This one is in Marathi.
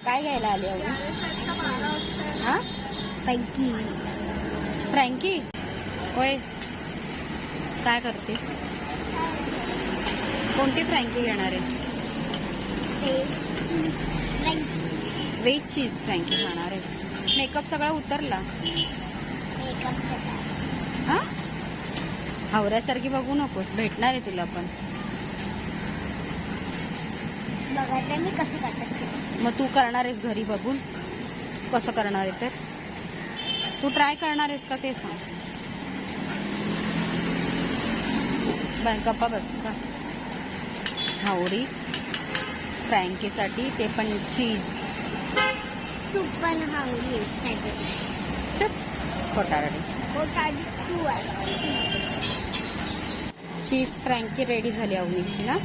काय घ्यायला आली अवनी? हा फ्रँकी. फ्रँकी होय. काय करते? कोणती फ्रँकी घेणार आहे? व्हेज चीज फ्रँकी खाणार आहे. मेकअप सगळा उतरला. हा हावऱ्यासारखी बघू नकोस, भेटणार आहे तुला पण. बघायला मी कसं करतात. मग तू करणार आहेस घरी बघून कसं करणार आहे? तर तू ट्राय करणार आहेस का ते सांग. गप्पा बस का. हावडी फ्रँकीसाठी, ते पण चीज. तू पण हवली चुप खोटारडी. तू चीज फ्रँकी रेडी झाली अवनीची ना.